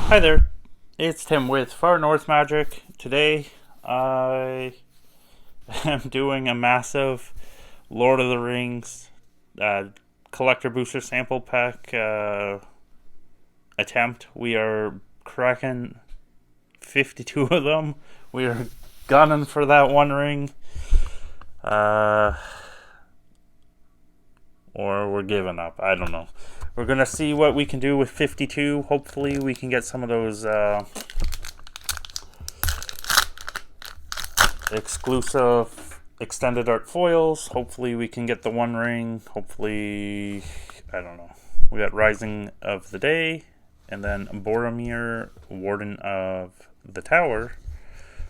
Hi there, it's Tim with Far North Magic. Today I am doing a massive Lord of the Rings uh, collector booster sample pack attempt. We are cracking 52 of them. We are gunning for that one ring. Uh, or we're giving up. I don't know. We're going to see what we can do with 52. Hopefully we can get some of those exclusive extended art foils. Hopefully we can get the one ring. Hopefully, I don't know. We got Rising of the Day, and then Boromir, Warden of the Tower.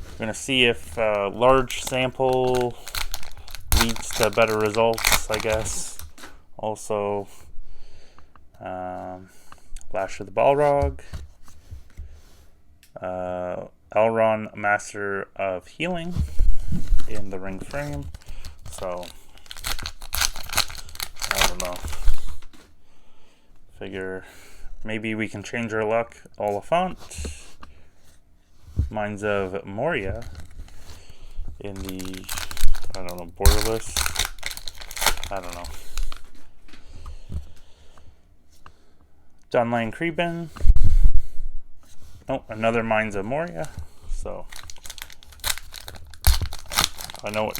We're going to see if large sample leads to better results, I guess. Also, Lash of the Balrog, Elrond, Master of Healing in the ring frame. So, I don't know. Figure maybe we can change our luck. Oliphant, Mines of Moria in the, I don't know, borderless. I don't know. Dunlan Creban. Oh, another Mines of Moria. So, I know it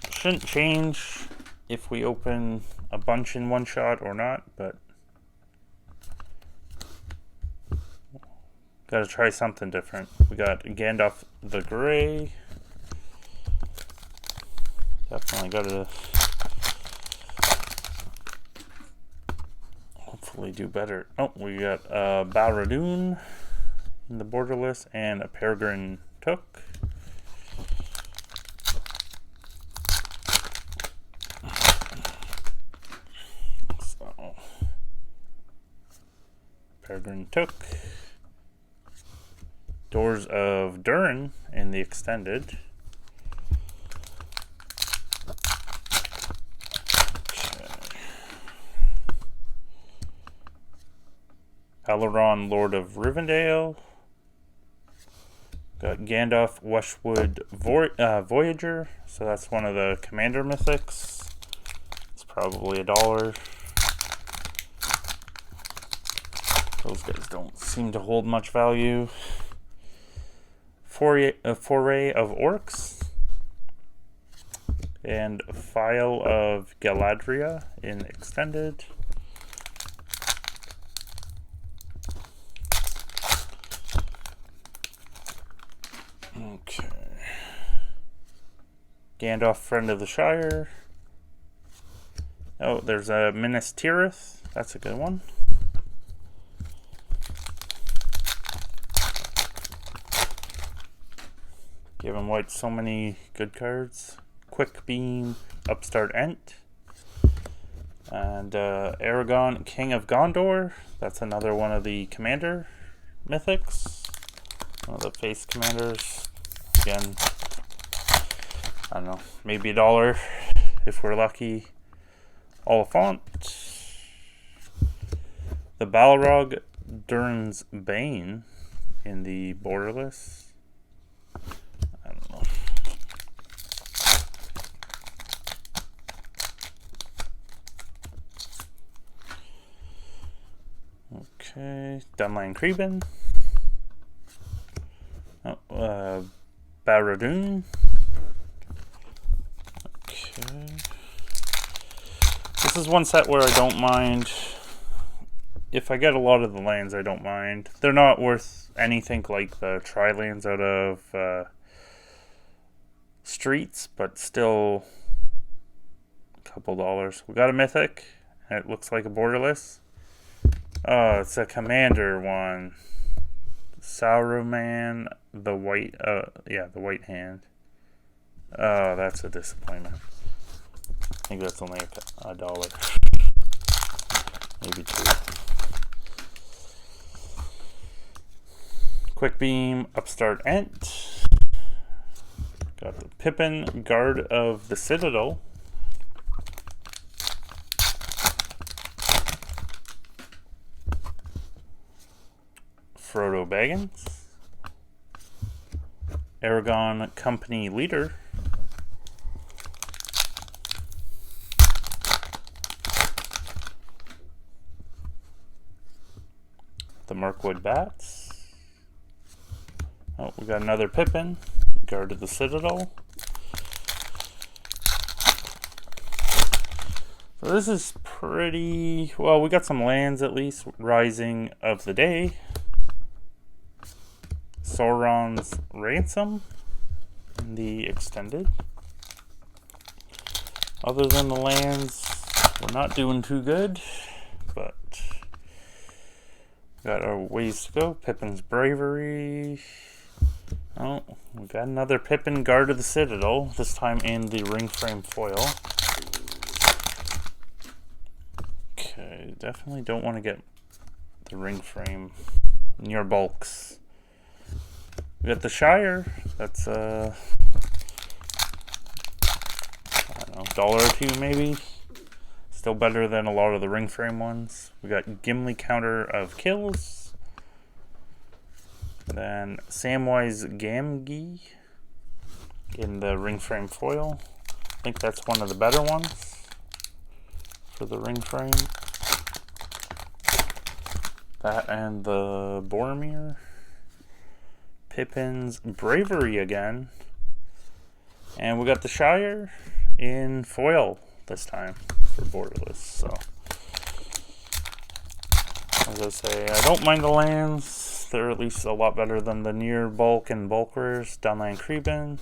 shouldn't change if we open a bunch in one shot or not, but gotta try something different. We got Gandalf the Grey. Definitely gotta hopefully do better. Oh, we got Balradun in the borderless and a Peregrine Took. So, Peregrine Took. Doors of Durin in the extended. Elrond, Lord of Rivendell. Got Gandalf, Westwood Voyager. So that's one of the commander mythics. It's probably $1. Those guys don't seem to hold much value. Foray of Orcs. And File of Galadriel in extended. Okay. Gandalf, Friend of the Shire. Oh, there's a Minas Tirith. That's a good one. Giving White so many good cards. Quick Beam, Upstart Ent. And Aragon, King of Gondor. That's another one of the commander mythics. One of the face commanders. Again, I don't know, maybe $1 if we're lucky. Oliphant. The Balrog, Durin's Bane in the borderless. I don't know. Okay, Dunlan Creban. Oh, Barad-dûr. Okay. This is one set where I don't mind. If I get a lot of the lands, I don't mind. They're not worth anything like the tri-lands out of Streets, but still a couple dollars. We got a mythic, and it looks like a borderless. Oh, it's a commander one. Sauron, the white, the white hand. Oh, that's a disappointment. I think that's only $1, maybe $2. Quick Beam, Upstart Ent. Got the Pippin, Guard of the Citadel. Frodo Baggins. Aragon Company Leader. The Mirkwood Bats. Oh, we got another Pippin. Guard of the Citadel. So this is pretty... well, we got some lands at least. Rising of the Day. Sauron's Ransom in the extended. Other than the lands, we're not doing too good, but got our ways to go. Pippin's Bravery. Oh, we got another Pippin, Guard of the Citadel, this time in the ring frame foil. Okay, definitely don't want to get the ring frame near bulks. We got the Shire. That's I don't know, $1 or $2 maybe. Still better than a lot of the ring frame ones. We got Gimli Counter of Kills. Then Samwise Gamgee in the ring frame foil. I think that's one of the better ones for the ring frame. That and the Boromir. Pippin's Bravery again. And we got the Shire in foil this time for borderless. So, as I say, I don't mind the lands. They're at least a lot better than the near bulk and bulk rares. Downland Creepin.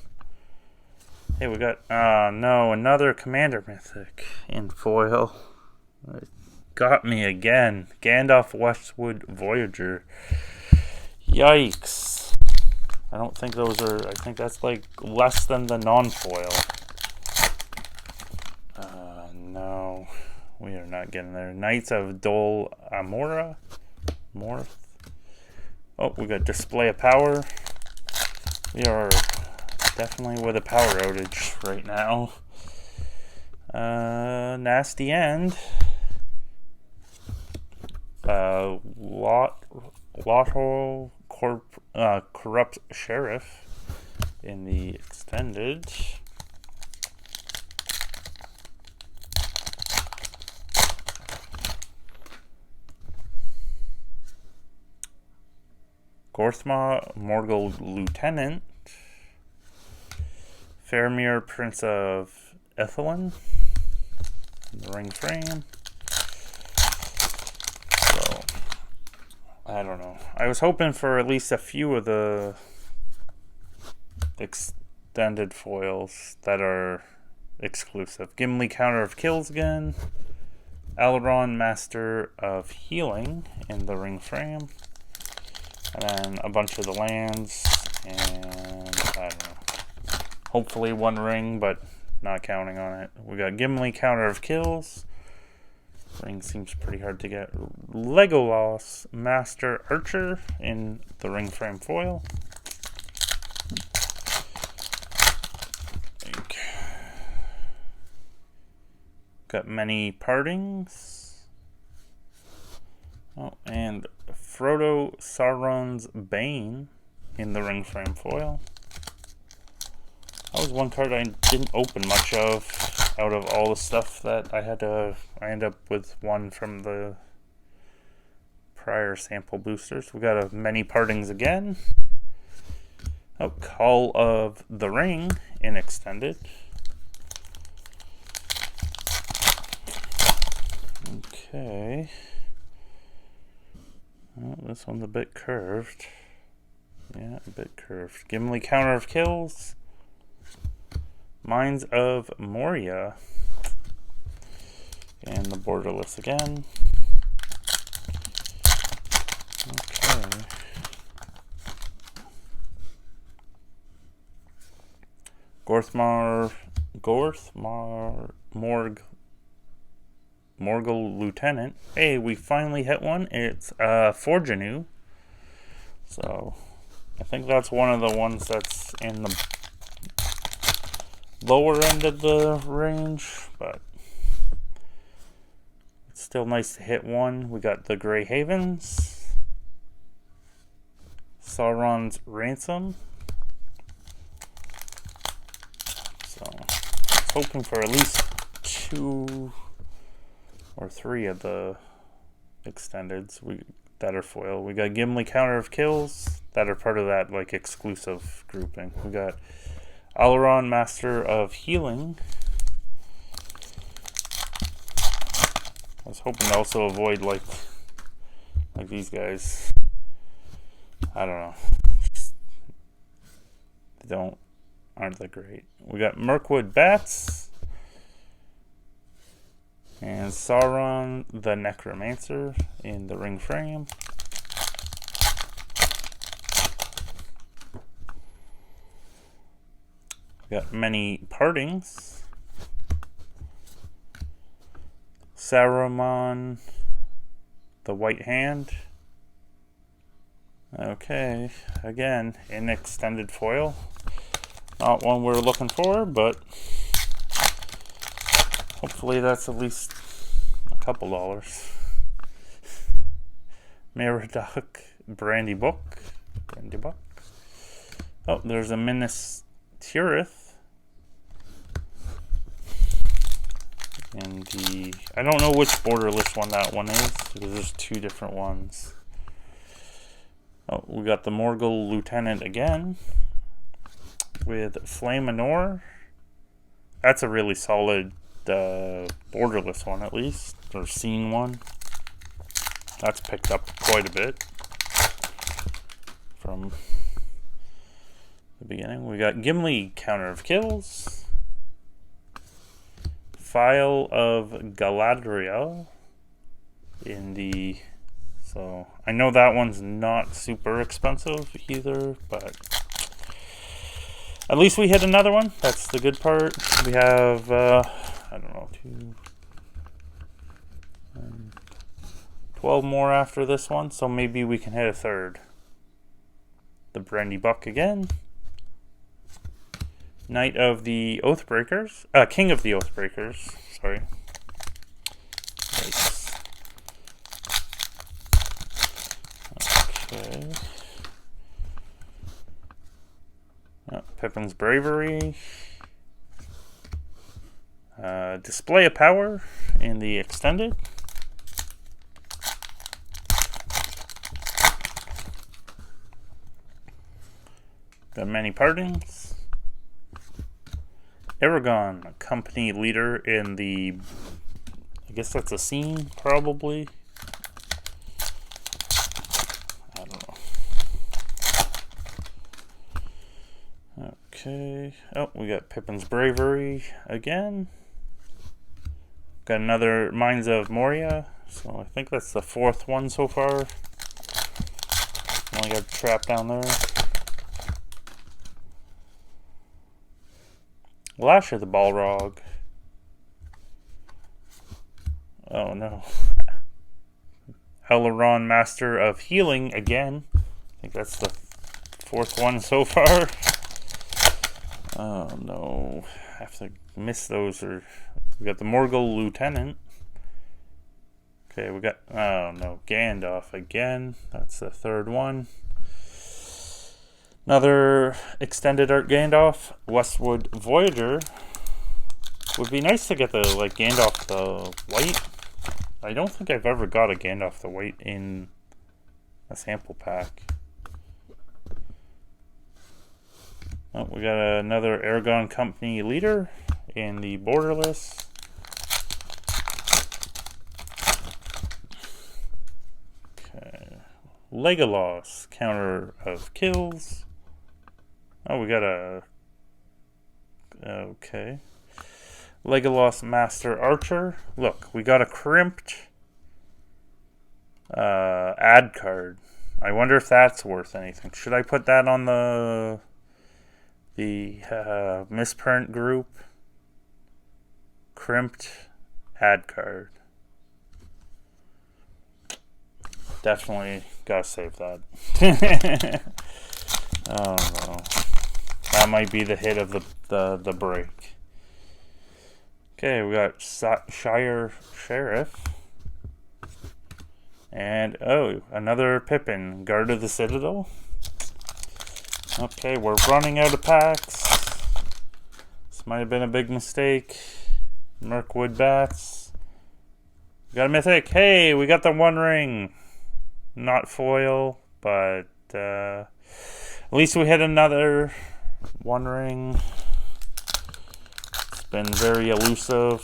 Hey, we got, no, another Commander Mythic in foil. It got me again. Gandalf Westwood Voyager. Yikes. I don't think those are, I think that's like less than the non-foil. No, we are not getting there. Knights of Dol Amora. Morth. Oh, we got Display of Power. We are definitely with a power outage right now. Nasty End. Lotto Corrupt Sheriff in the extended. Gorthma Morgul Lieutenant. Faramir Prince of Ethelyn. The ring frame. So, I don't know. I was hoping for at least a few of the extended foils that are exclusive. Gimli Counter of Kills again. Elrond Master of Healing in the ring frame. And then a bunch of the lands. And I don't know. Hopefully one ring, but not counting on it. We got Gimli Counter of Kills. Ring seems pretty hard to get. Legolas Master Archer in the ring frame foil. Got Many Partings. Oh, and Frodo Sauron's Bane in the ring frame foil. That was one card I didn't open much of out of all the stuff that I had to. I ended up with one from the prior sample boosters. We got a Many Partings again. Oh, Call of the Ring in extended. Okay. Oh, this one's a bit curved. Yeah, a bit curved. Gimli Counter of Kills. Mines of Moria. And the borderless again. Okay. Morgul Lieutenant. Hey, we finally hit one. It's Forgenew. So I think that's one of the ones that's in the lower end of the range, but it's still nice to hit one. We got the Grey Havens. Sauron's Ransom. So, hoping for at least 2 or 3 of the extendeds that are foil. We got Gimli Counter of Kills that are part of that like exclusive grouping. We got Alaron Master of Healing. I was hoping to also avoid like these guys. I don't know. Just aren't that great. We got Mirkwood Bats and Sauron the Necromancer in the ring frame. We got Many Partings. Saruman the White Hand. Okay, again, in extended foil. Not one we're looking for, but hopefully that's at least a couple dollars. Meriadoc Brandy Book. Oh, there's a Minas Tirith. And I don't know which borderless one that one is, because there's 2 different ones. Oh, we got the Morgul Lieutenant again with Flame Anor. That's a really solid borderless one, at least, or scene one. That's picked up quite a bit from the beginning. We got Gimli Counter of Kills. File of Galadriel in the... So, I know that one's not super expensive either, but at least we hit another one. That's the good part. We have, I don't know, 12 more after this one, so maybe we can hit a third. The Brandy Buck again. Knight of the Oathbreakers. King of the Oathbreakers. Sorry. Right. Okay. Pippin's Bravery. Display of Power in the extended. Got Many Partings. Aragorn, company leader in the... I guess that's a scene, probably. I don't know. Okay. Oh, we got Pippin's Bravery again. Got another Mines of Moria. So I think that's the 4th one so far. Only got a trap down there. Lash of the Balrog. Oh no. Alaron Master of Healing again. I think that's the 4th one so far. Oh no. I have to miss those. We got the Morgul Lieutenant. Okay, we got, oh no, Gandalf again. That's the 3rd one. Another extended art Gandalf, Westwood Voyager. Would be nice to get the Gandalf the White. I don't think I've ever got a Gandalf the White in a sample pack. Oh, we got another Aragorn company leader in the borderless. Okay, Legolas, Counter of Kills. Oh, we got a... Okay. Legolas Master Archer. Look, we got a crimped ad card. I wonder if that's worth anything. Should I put that on the misprint group? Crimped ad card. Definitely gotta save that. Oh no. That might be the hit of the break. Okay, we got Shire Sheriff. And, oh, another Pippin, Guard of the Citadel. Okay, we're running out of packs. This might have been a big mistake. Mirkwood Bats. We got a mythic. Hey, we got the One Ring. Not foil, but at least we hit another One Ring. It's been very elusive.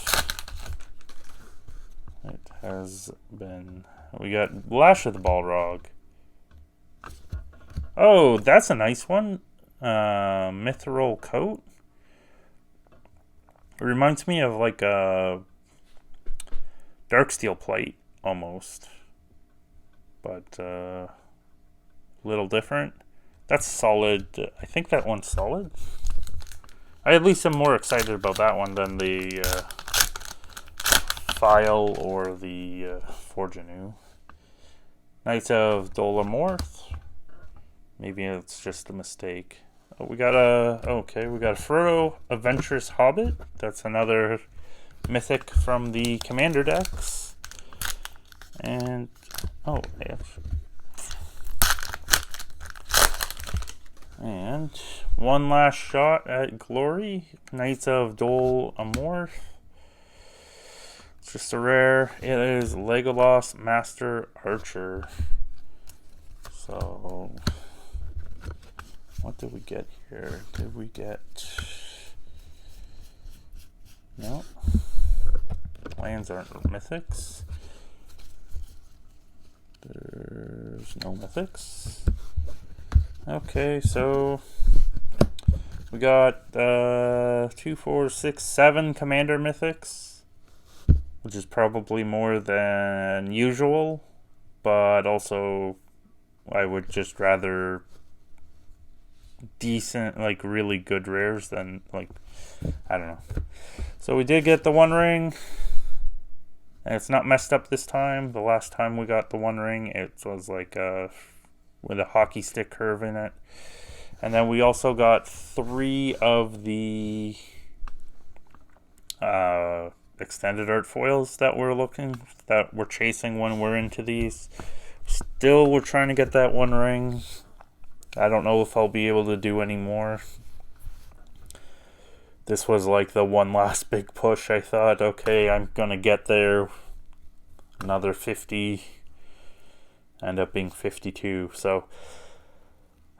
It has been. We got Lash of the Balrog. Oh, that's a nice one. Mithril Coat. It reminds me of like a Darksteel Plate almost, but a little different. That's solid. I think that one's solid. I at least am more excited about that one than the File or the Forge Anew. Knights of Dolomorph. Maybe it's just a mistake. Oh, we got a Frodo Adventurous Hobbit. That's another mythic from the Commander decks. And and one last shot at glory. Knights of Dol Amorth. It's just a rare. It is Legolas Master Archer. So what did we get here? Did we get... No. Lands aren't mythics. There's no mythics. Okay, so we got 2, 4, 6, 7 Commander mythics, which is probably more than usual, but also I would just rather decent, like really good rares than like, I don't know. So we did get the One Ring, and it's not messed up this time. The last time we got the One Ring, it was like with a hockey stick curve in it. And then we also got 3 of the extended art foils that we're chasing when we're into these. Still, we're trying to get that One Ring. I don't know if I'll be able to do any more. This was like the one last big push. I thought, okay, I'm gonna get there. Another 50. End up being 52. So,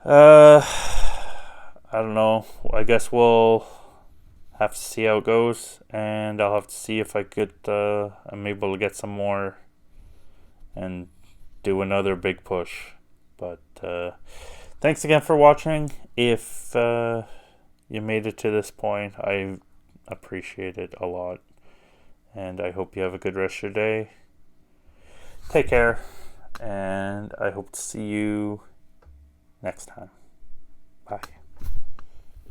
I don't know. I guess we'll have to see how it goes, and I'll have to see if I'm able to get some more and do another big push. But thanks again for watching. If you made it to this point, I appreciate it a lot, and I hope you have a good rest of your day. Take care, and I hope to see you next time. Bye.